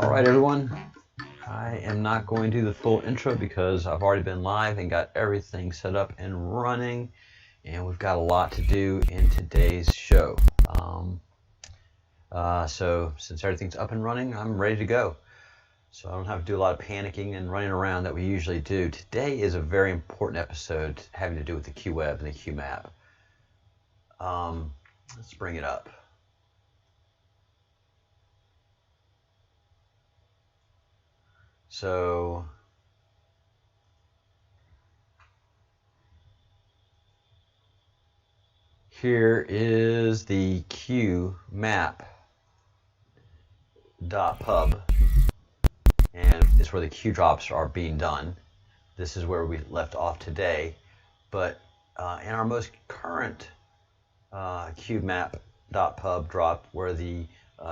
Alright everyone, I am not going to do the full intro because I've already been live and got everything set up and running, and we've got a lot to do in today's show. So since everything's up and running, I'm ready to go. So I don't have to do a lot of panicking and running around that we usually do. Today is a very important episode having to do with the QWeb and the QMap. Let's bring it up. So here is the QMap.pub, and it's where the Q drops are being done. This is where we left off today, but in our most current QMap.pub drop, where the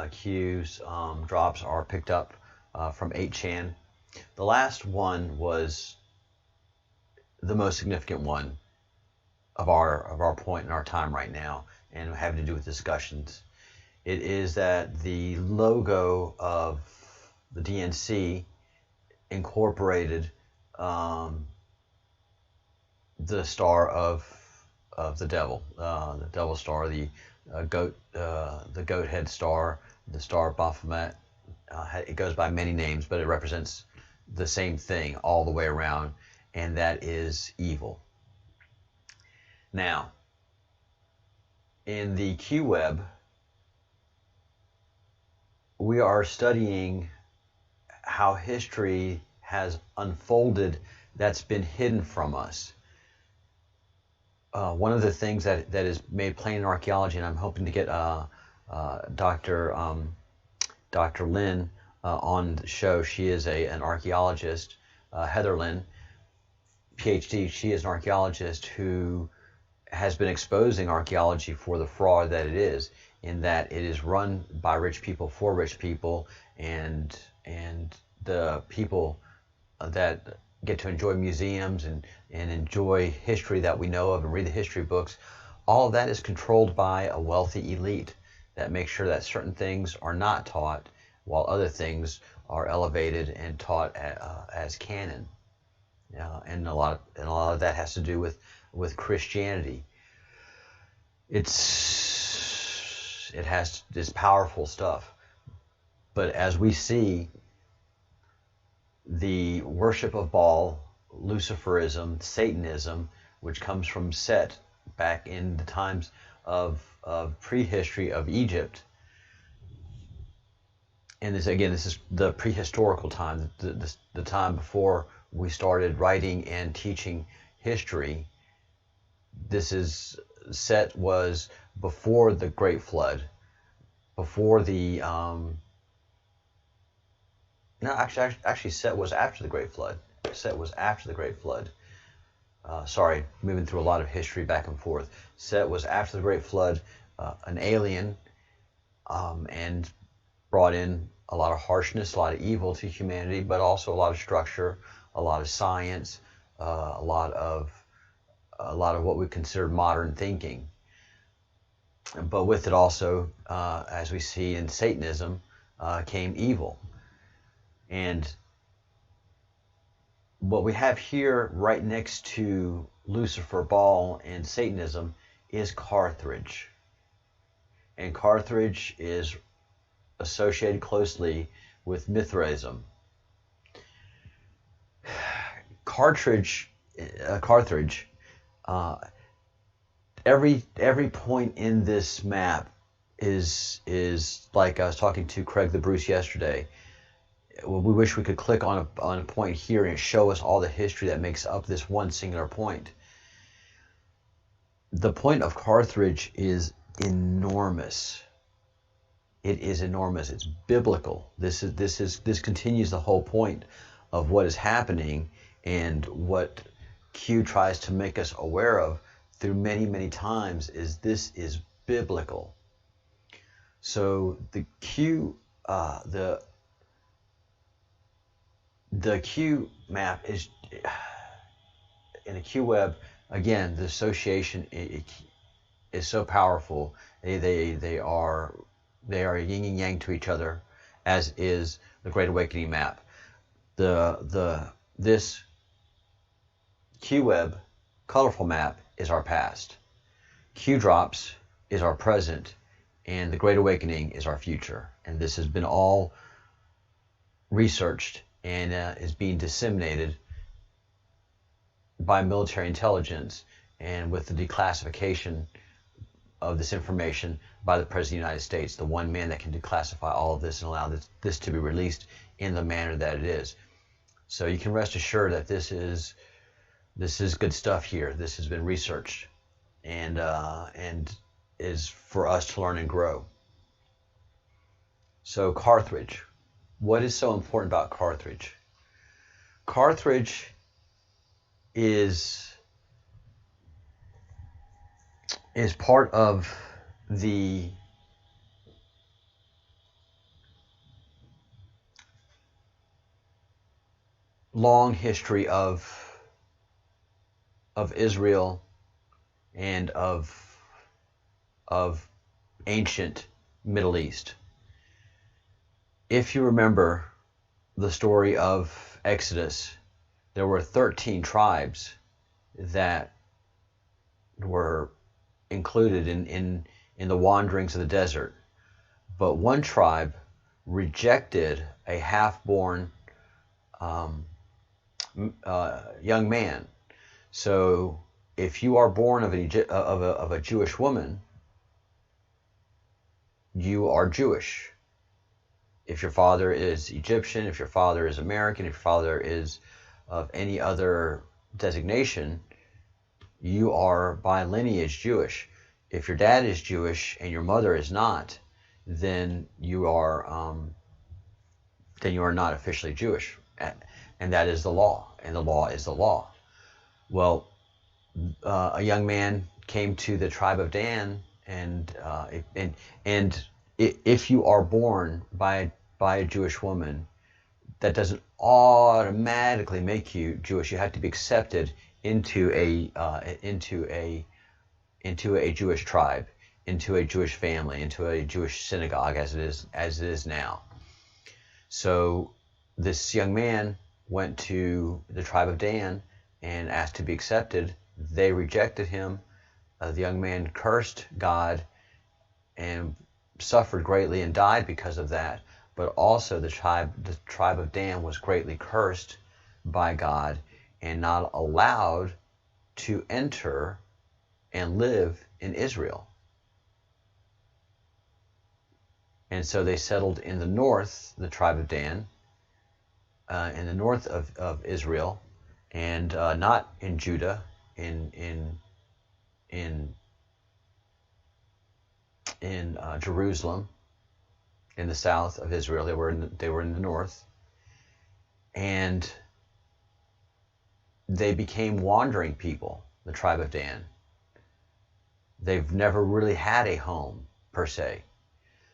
Q's drops are picked up from 8chan. The last one was the most significant one of our point in our time right now, and having to do with discussions. It is that the logo of the DNC incorporated the star of the devil, the devil star, the goat head star, the star of Baphomet. It goes by many names, but it represents the same thing all the way around, and that is evil. Now, in the QWeb, we are studying how history has unfolded that's been hidden from us. One of the things that is made plain in archaeology, and I'm hoping to get Dr. Lynn on the show. She is an archaeologist, Heather Lynn, PhD. She is an archaeologist who has been exposing archaeology for the fraud that it is, in that it is run by rich people for rich people, and the people that get to enjoy museums and enjoy history that we know of and read the history books, all of that is controlled by a wealthy elite that makes sure that certain things are not taught, while other things are elevated and taught as canon. And a lot of that has to do with Christianity. It's this powerful stuff. But as we see, the worship of Baal, Luciferism, Satanism, which comes from Set back in the times of prehistory of Egypt. And this is the prehistorical time, the time before we started writing and teaching history. Set was before the Great Flood, before the actually Set was after the Great Flood. Set was after the Great Flood. Sorry, moving through a lot of history back and forth. Set was after the Great Flood, an alien, and brought in a lot of harshness, a lot of evil to humanity, but also a lot of structure, a lot of science, a lot of what we consider modern thinking. But with it also, as we see in Satanism, came evil. And what we have here right next to Lucifer, Baal, and Satanism is Carthage. And Carthage is associated closely with Mithraism. Carthage, every point in this map is like I was talking to Craig the Bruce yesterday. We wish we could click on a point here and show us all the history that makes up this one singular point. The point of Carthage is enormous. It is enormous. It's biblical. This continues the whole point of what is happening, and what Q tries to make us aware of through many times is this is biblical. So the Q map is in the QWeb. Again, the association is so powerful. They are yin and yang to each other, as is the Great Awakening map. This Q-Web colorful map is our past. Q-Drops is our present, and the Great Awakening is our future. And this has been all researched and is being disseminated by military intelligence and with the declassification of this information by the President of the United States, the one man that can declassify all of this and allow this to be released in the manner that it is. So you can rest assured that this is good stuff here. This has been researched and is for us to learn and grow. So Carthage. What is so important about Carthage? Carthage is part of the long history of Israel and of ancient Middle East. If you remember the story of Exodus, there were 13 tribes that were included in the wanderings of the desert. But one tribe rejected a half-born young man. So if you are born of a Jewish woman, you are Jewish. If your father is Egyptian, if your father is American, if your father is of any other designation, you are by lineage Jewish. If your dad is Jewish and your mother is not, then you are not officially Jewish, and that is the law, and the law is the law. Well, a young man came to the tribe of Dan, and if you are born by a Jewish woman, that doesn't automatically make you Jewish. You have to be accepted into a Jewish tribe, into a Jewish family, into a Jewish synagogue, as it is now. So this young man went to the tribe of Dan and asked to be accepted. They rejected him. The young man cursed God and suffered greatly and died because of that. But also the tribe of Dan was greatly cursed by God and not allowed to enter and live in Israel. And so they settled in the north, the tribe of Dan, in the north of Israel, and not in Judah, in Jerusalem, in the south of Israel. They were in the north, and they became wandering people, the tribe of Dan. They've never really had a home per se,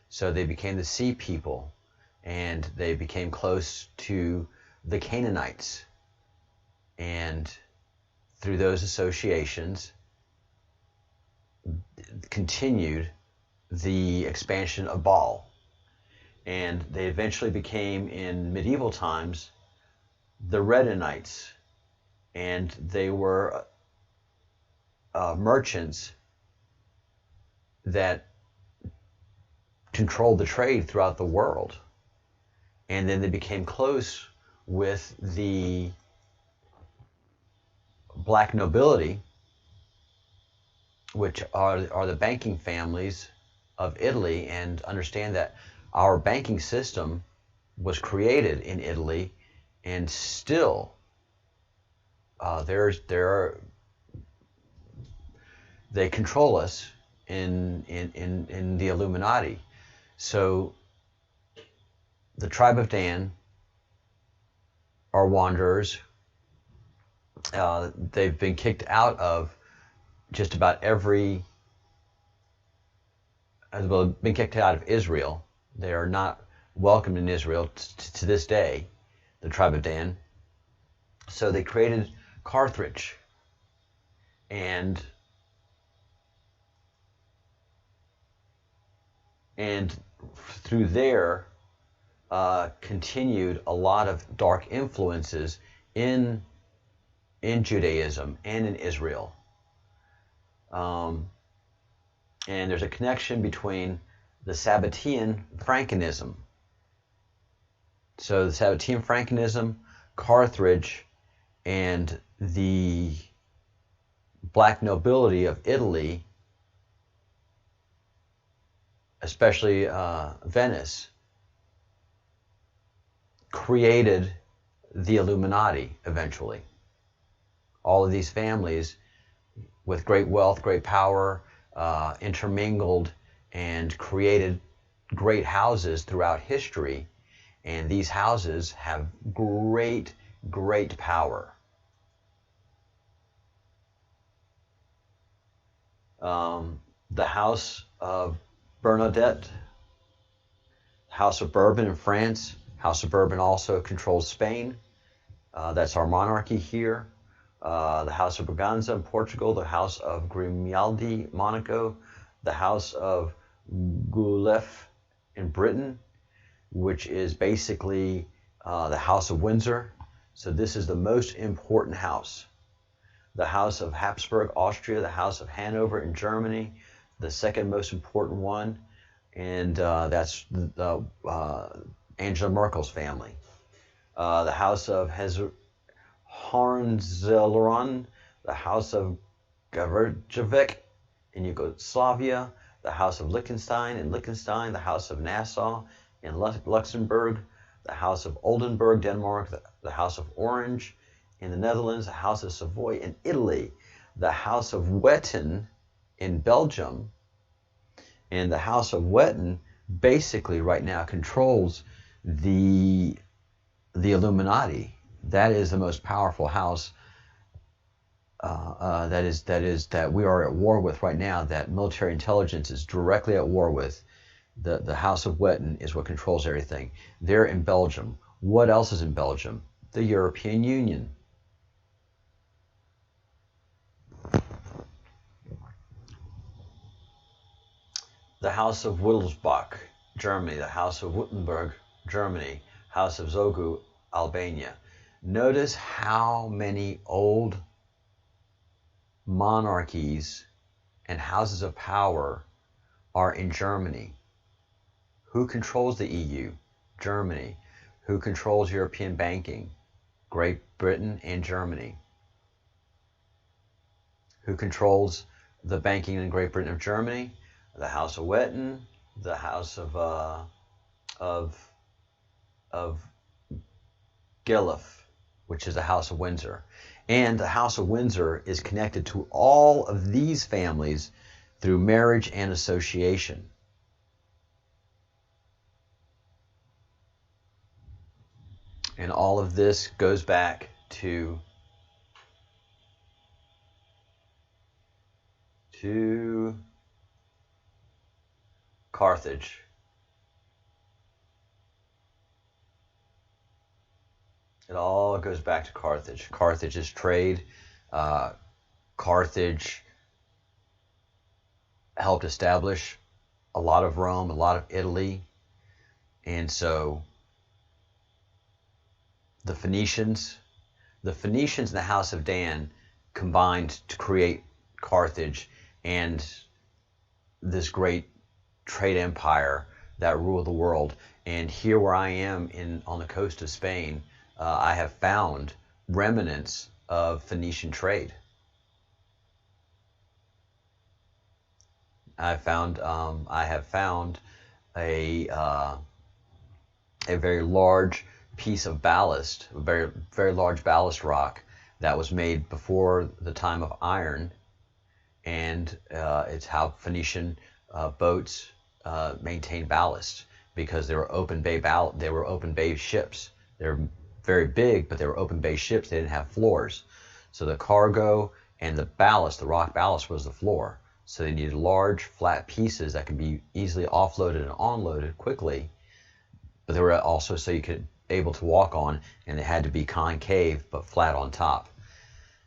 so they became the sea people, and they became close to the Canaanites, and through those associations continued the expansion of Baal. And they eventually became, in medieval times, the Redanites, and they were merchants that controlled the trade throughout the world. And then they became close with the black nobility, which are the banking families of Italy. And understand that our banking system was created in Italy, and still they control us in the Illuminati. So the tribe of Dan are wanderers. They've been kicked out of just about been kicked out of Israel. They are not welcomed in Israel to this day, the tribe of Dan. So they created Carthage, and through there continued a lot of dark influences in Judaism and in Israel. And there's a connection between the Sabbatean Frankinism. So the Sabbatean Frankinism, Carthage, and the black nobility of Italy, especially Venice, created the Illuminati eventually. All of these families with great wealth, great power, intermingled and created great houses throughout history. And these houses have great, great power. The House of Bernadette, House of Bourbon in France. House of Bourbon also controls Spain. That's our monarchy here. The House of Braganza in Portugal, the House of Grimaldi, Monaco, the House of Guelph in Britain, which is basically the House of Windsor. So this is the most important house. The House of Habsburg, Austria, the House of Hanover in Germany, the second most important one, and that's Angela Merkel's family. The House of Hohenzollern, the House of Gavrjovic in Yugoslavia, the House of Liechtenstein in Liechtenstein, the House of Nassau in Luxembourg, the House of Oldenburg, Denmark, the House of Orange in the Netherlands, the House of Savoy in Italy, the House of Wettin in Belgium, and the House of Wettin basically right now controls the Illuminati. That is the most powerful house that we are at war with right now, that military intelligence is directly at war with. The House of Wettin is what controls everything. They're in Belgium. What else is in Belgium? The European Union. The House of Wittelsbach, Germany. The House of Württemberg, Germany. House of Zogu, Albania. Notice how many old monarchies and houses of power are in Germany. Who controls the EU? Germany. Who controls European banking? Great Britain and Germany. Who controls the banking in Great Britain and Germany? The House of Wettin, the House of Guelph, which is the House of Windsor. And the House of Windsor is connected to all of these families through marriage and association. And all of this goes back to Carthage. It all goes back to Carthage. Carthage is trade. Carthage helped establish a lot of Rome, a lot of Italy. And so the Phoenicians and the House of Dan combined to create Carthage and this great trade empire that ruled the world. And here where I am on the coast of Spain, I have found remnants of Phoenician trade. I have found a very large piece of ballast, a very, very large ballast rock that was made before the time of iron, and it's how Phoenician boats maintain ballast, because they were open bay ships. They're very big, but they were open bay ships. They didn't have floors, so the cargo and the ballast, the rock ballast, was the floor. So they needed large, flat pieces that could be easily offloaded and onloaded quickly, but they were also so you could able to walk on, and they had to be concave but flat on top.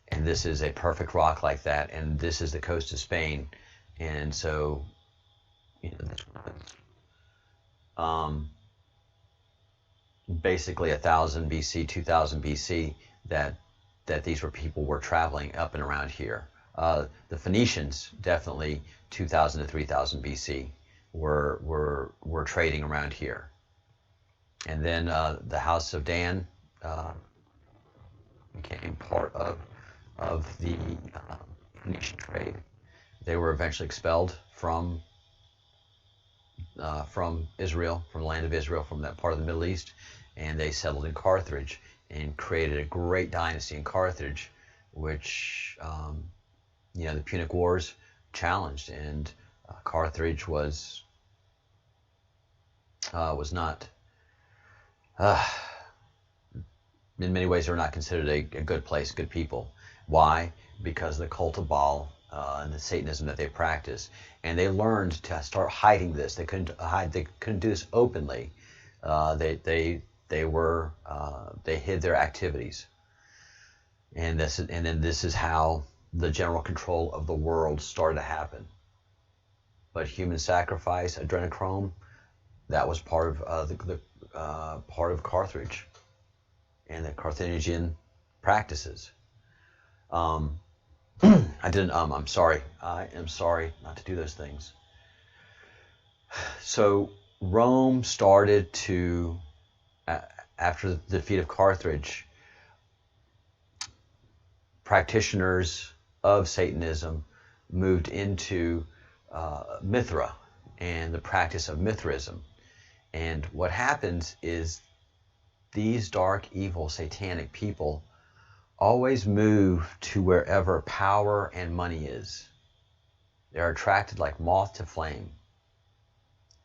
And this is a perfect rock like that, and this is the coast of Spain. And so, you know, basically 1000 BC, 2000 BC, that these people were traveling up and around here. The Phoenicians definitely 2000 to 3000 BC were trading around here. And then the House of Dan became part of the Phoenician trade. They were eventually expelled from Israel, from the land of Israel, from that part of the Middle East, and they settled in Carthage and created a great dynasty in Carthage, which the Punic Wars challenged, and Carthage was not. In many ways, they were not considered a good place, good people. Why? Because of the cult of Baal and the Satanism that they practiced, and they learned to start hiding this. They couldn't hide. They couldn't do this openly. They hid their activities, and then this is how the general control of the world started to happen. But human sacrifice, adrenochrome, that was part of part of Carthage and the Carthaginian practices. I'm sorry. I am sorry not to do those things. So Rome started to, after the defeat of Carthage, practitioners of Satanism moved into Mithra and the practice of Mithraism. And what happens is these dark, evil, satanic people always move to wherever power and money is. They're attracted like moth to flame.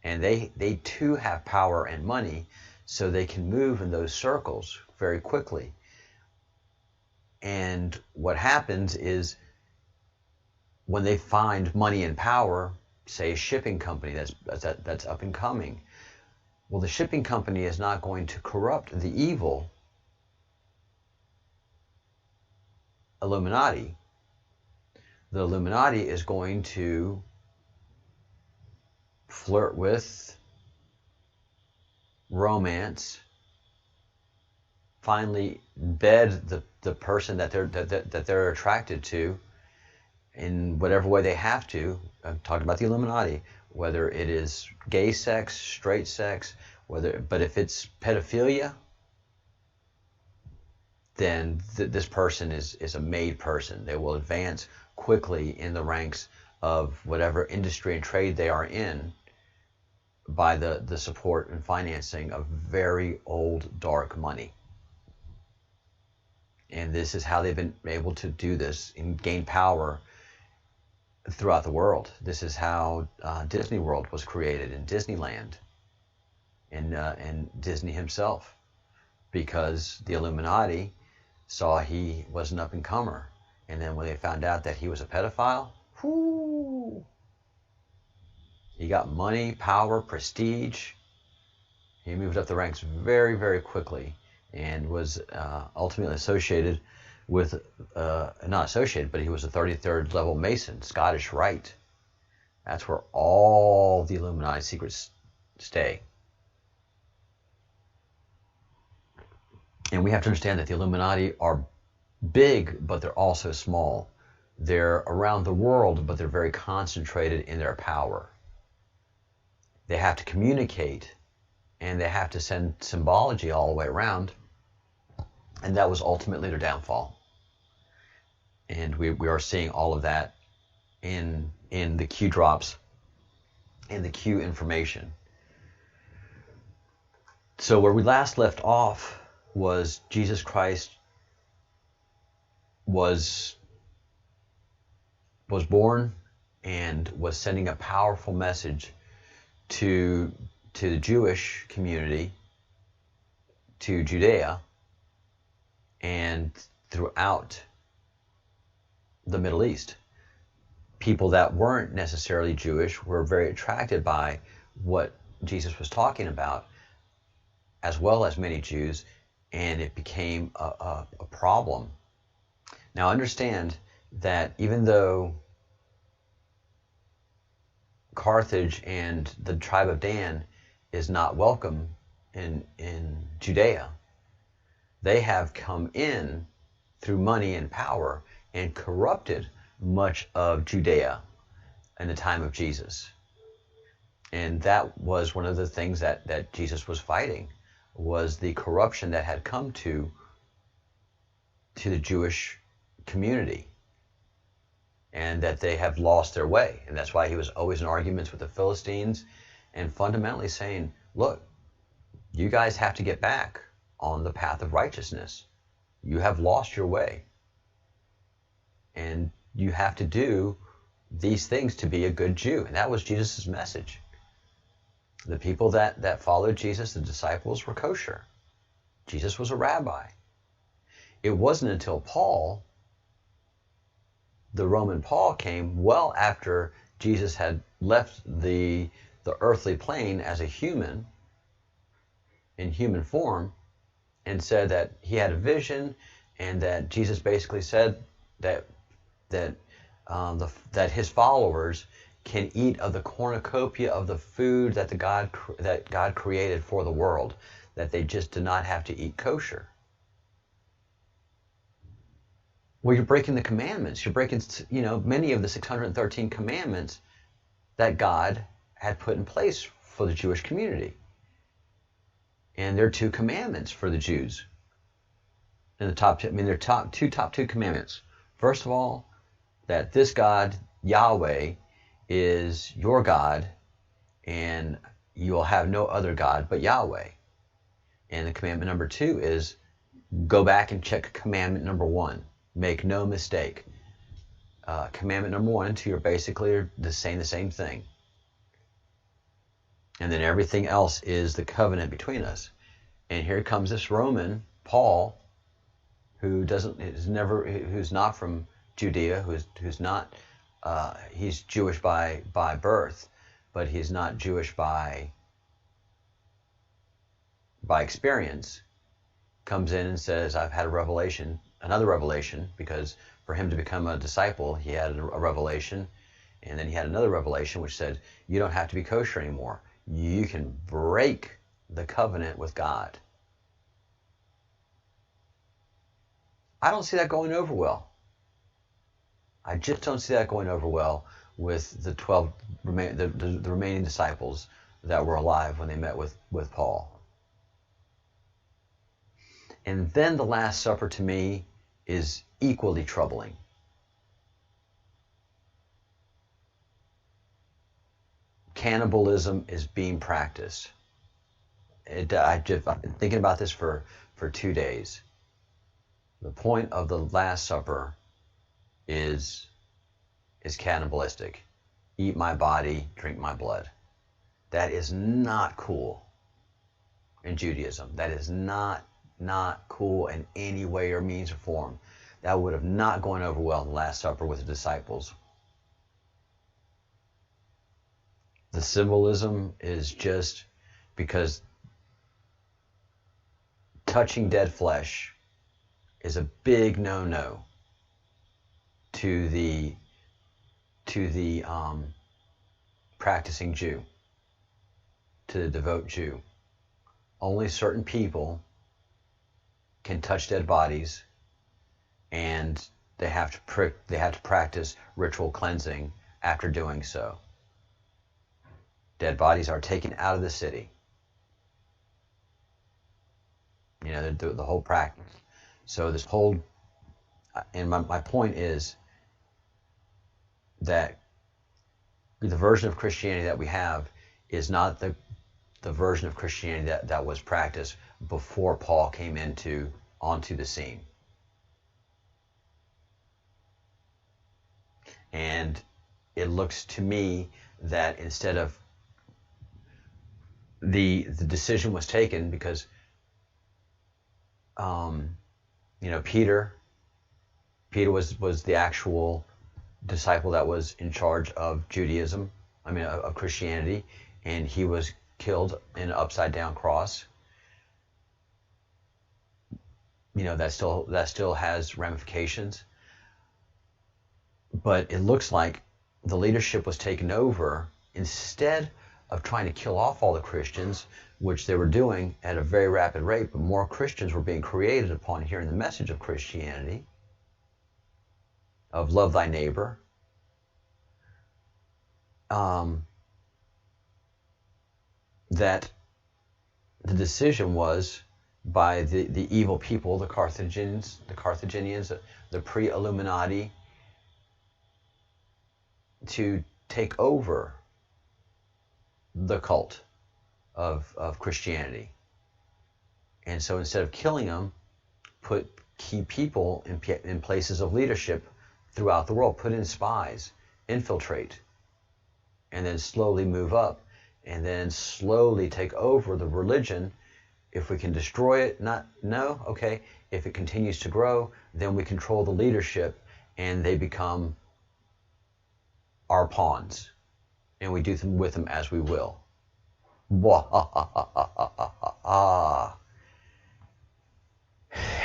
And they too have power and money, so they can move in those circles very quickly. And what happens is when they find money and power, say a shipping company that's up and coming, well, the shipping company is not going to corrupt the evil Illuminati. The Illuminati is going to flirt with, romance, finally bed the person that they're attracted to in whatever way they have to. I'm talking about the Illuminati, whether it is gay sex, straight sex, but if it's pedophilia, then this person is a made person. They will advance quickly in the ranks of whatever industry and trade they are in by the support and financing of very old, dark money. And this is how they've been able to do this and gain power throughout the world. This is how Disney World was created, in Disneyland, and Disney himself, because the Illuminati saw he was an up-and-comer, and then when they found out that he was a pedophile, whoo, he got money, power, prestige. He moved up the ranks very, very quickly, and was ultimately associated with, not associated, but he was a 33rd level Mason, Scottish Rite. That's where all the Illuminati secrets stay. And we have to understand that the Illuminati are big, but they're also small. They're around the world, but they're very concentrated in their power. They have to communicate, and they have to send symbology all the way around. And that was ultimately their downfall. And we are seeing all of that in the Q drops, in the Q information. So where we last left off was Jesus Christ was born and was sending a powerful message to the Jewish community, to Judea, and throughout the Middle East. People that weren't necessarily Jewish were very attracted by what Jesus was talking about, as well as many Jews, and it became a problem. Now understand that even though Carthage and the tribe of Dan is not welcome in Judea. They have come in through money and power and corrupted much of Judea in the time of Jesus. And that was one of the things that Jesus was fighting, was the corruption that had come to the Jewish community, and that they have lost their way. And that's why he was always in arguments with the Philistines and fundamentally saying, look, you guys have to get back on the path of righteousness. You have lost your way. And you have to do these things to be a good Jew. And that was Jesus' message. The people that followed Jesus, the disciples, were kosher. Jesus was a rabbi. It wasn't until Paul, the Roman Paul, came well after Jesus had left the earthly plane as a human, in human form, and said that he had a vision, and that Jesus basically said that his followers can eat of the cornucopia of the food that God created for the world, that they just do not have to eat kosher. Well, you're breaking the commandments. You're breaking, many of the 613 commandments that God had put in place for the Jewish community. And there are two commandments for the Jews. In the top two commandments. First of all, that this God, Yahweh, is your God, and you will have no other God but Yahweh. And the commandment number 2 is go back and check commandment number 1. Make no mistake. Commandment number 1 and 2 are basically saying the same thing. And then everything else is the covenant between us. And here comes this Roman, Paul, who's not from Judea, who's not, he's Jewish by birth, but he's not Jewish by experience, comes in and says, I've had a revelation, another revelation, because for him to become a disciple, he had a revelation, and then he had another revelation which said, you don't have to be kosher anymore. You can break the covenant with God. I don't see that going over well. I just don't see that going over well with the 12 the remaining disciples that were alive when they met with Paul. And then the Last Supper, to me, is equally troubling. Cannibalism is being practiced. I've been thinking about this for 2 days. The point of the Last Supper is cannibalistic. Eat my body, drink my blood. That is not cool in Judaism. That is not cool in any way or means or form. That would have not gone over well in the Last Supper with the disciples. The symbolism is just because touching dead flesh is a big no-no to the practicing Jew, to the devout Jew. Only certain people can touch dead bodies, and they have to practice ritual cleansing after doing so. Dead bodies are taken out of the city. The whole practice. So this whole, and my point is that the version of Christianity that we have is not the version of Christianity that was practiced before Paul came onto the scene. And it looks to me that instead of the decision was taken because Peter was the actual disciple that was in charge of Judaism, of Christianity, and he was killed in an upside down cross. That still has ramifications. But it looks like the leadership was taken over. Instead of trying to kill off all the Christians, which they were doing at a very rapid rate, but more Christians were being created upon hearing the message of Christianity, of love thy neighbor. That the decision was by the evil people, the Carthaginians, the pre-Illuminati, to take over the cult of Christianity. And so instead of killing them, put key people in places of leadership throughout the world, put in spies, infiltrate, and then slowly move up, and then slowly take over the religion. If we can destroy it, okay. If it continues to grow, then we control the leadership, and they become our pawns, and we do with them as we will.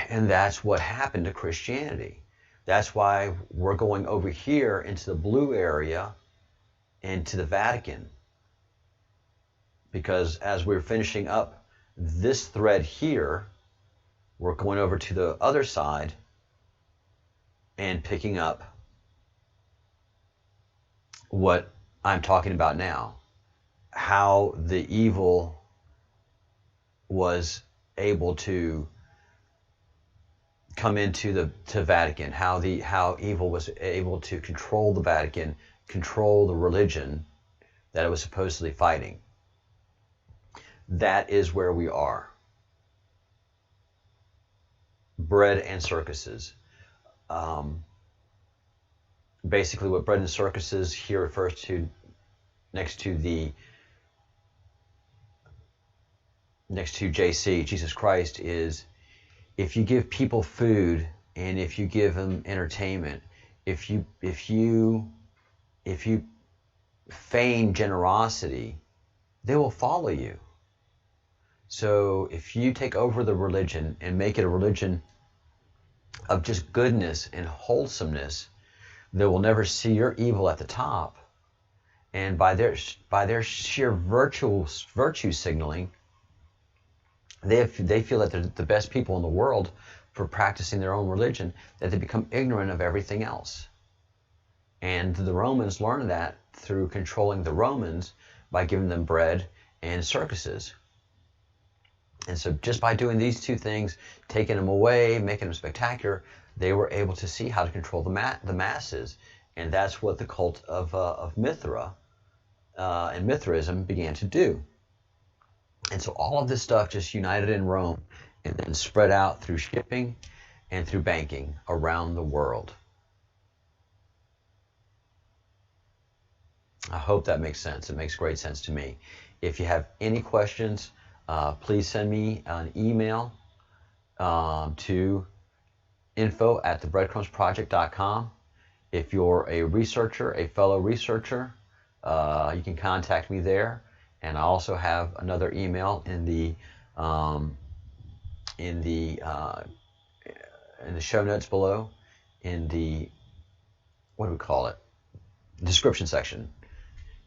And that's what happened to Christianity. That's why we're going over here into the blue area, into the Vatican. Because as we're finishing up this thread here, we're going over to the other side and picking up what I'm talking about now. How the evil was able to come into the Vatican, how evil was able to control the Vatican, control the religion that it was supposedly fighting. That is where we are. Bread and circuses. Basically what bread and circuses here refers to, next to JC, Jesus Christ, is if you give people food and if you give them entertainment, if you feign generosity, they will follow you. So if you take over the religion and make it a religion of just goodness and wholesomeness, they will never see your evil at the top. And by their sheer virtue signaling, they feel that they're the best people in the world for practicing their own religion, that they become ignorant of everything else. And the Romans learned that through controlling the Romans by giving them bread and circuses. And so just by doing these two things, taking them away, making them spectacular, they were able to see how to control the masses. And that's what the cult of Mithra and Mithraism began to do. And so all of this stuff just united in Rome and then spread out through shipping and through banking around the world. I hope that makes sense. It makes great sense to me. If you have any questions, please send me an email to info@thebreadcrumbsproject.com. If you're a researcher, a fellow researcher, you can contact me there. And I also have another email in the show notes below, in the, what do we call it, description section,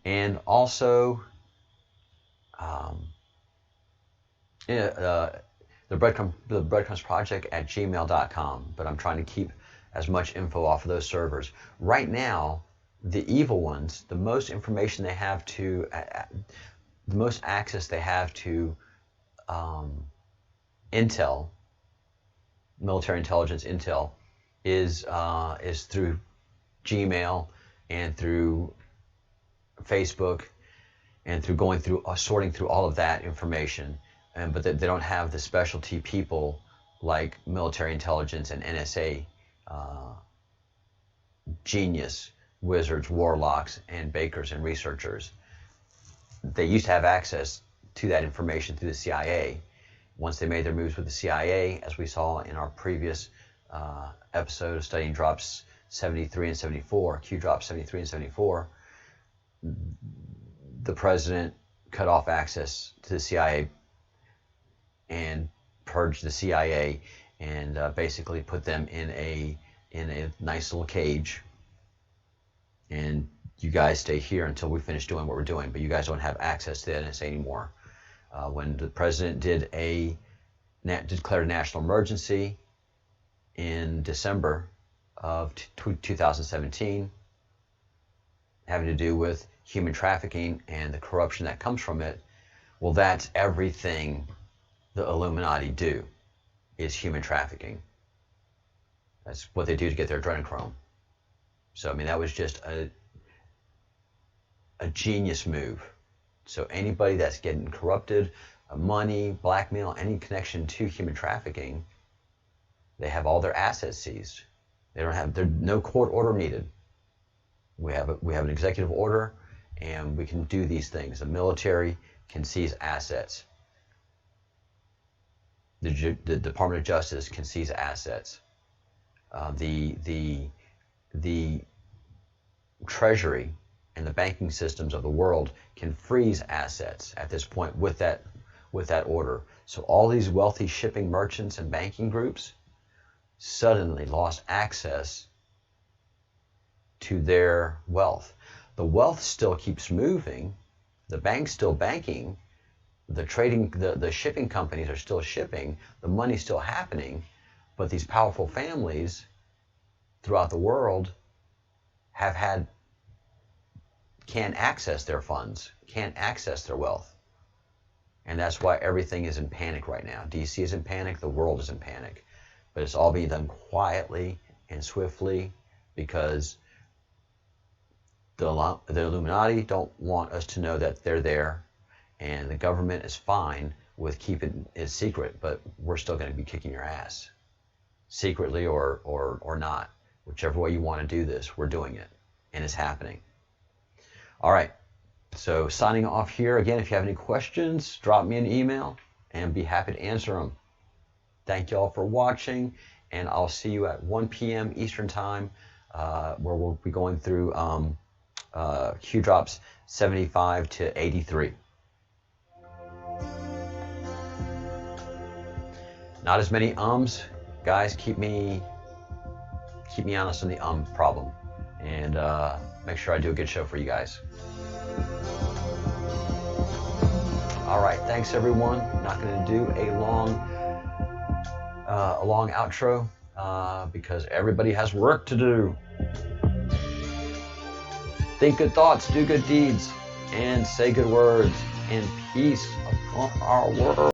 and also the Breadcrumbs Project at gmail.com. But I'm trying to keep as much info off of those servers right now. The evil ones, the most information they have to, the most access they have to intel, military intelligence intel, is through Gmail and through Facebook and through going through sorting through all of that information. But they don't have the specialty people like military intelligence and NSA genius wizards, warlocks, and bakers and researchers. They used to have access to that information through the CIA. Once they made their moves with the CIA, as we saw in our previous episode of studying drops 73 and 74, Q drops 73 and 74, the president cut off access to the CIA and purged the CIA and basically put them in a nice little cage. And you guys stay here until we finish doing what we're doing, but you guys don't have access to the NSA anymore. When the president declared a national emergency in December of 2017, having to do with human trafficking and the corruption that comes from it, well, that's everything the Illuminati do, is human trafficking. That's what they do to get their adrenochrome. So, I mean, that was just a genius move. So anybody that's getting corrupted, money, blackmail, any connection to human trafficking, they have all their assets seized. There's no court order needed. We have an executive order, and we can do these things. The military can seize assets. The Department of Justice can seize assets. The Treasury and the banking systems of the world can freeze assets at this point with that order. So all these wealthy shipping merchants and banking groups suddenly lost access to their wealth. The wealth still keeps moving, the bank's still banking, the shipping companies are still shipping, the money's still happening, but these powerful families throughout the world can't access their funds, can't access their wealth. And that's why everything is in panic right now. DC is in panic, the world is in panic. But it's all being done quietly and swiftly because the Illuminati don't want us to know that they're there, and the government is fine with keeping it secret, but we're still going to be kicking your ass, secretly or not. Whichever way you want to do this, we're doing it, and it's happening. All right, so signing off here. Again, if you have any questions, drop me an email, and be happy to answer them. Thank you all for watching, and I'll see you at 1 p.m. Eastern Time, where we'll be going through Q drops 75 to 83. Not as many ums, guys. Keep me honest on the problem, and make sure I do a good show for you guys. All right, thanks everyone. Not going to do a long outro because everybody has work to do. Think good thoughts, do good deeds, and say good words, and peace upon our world.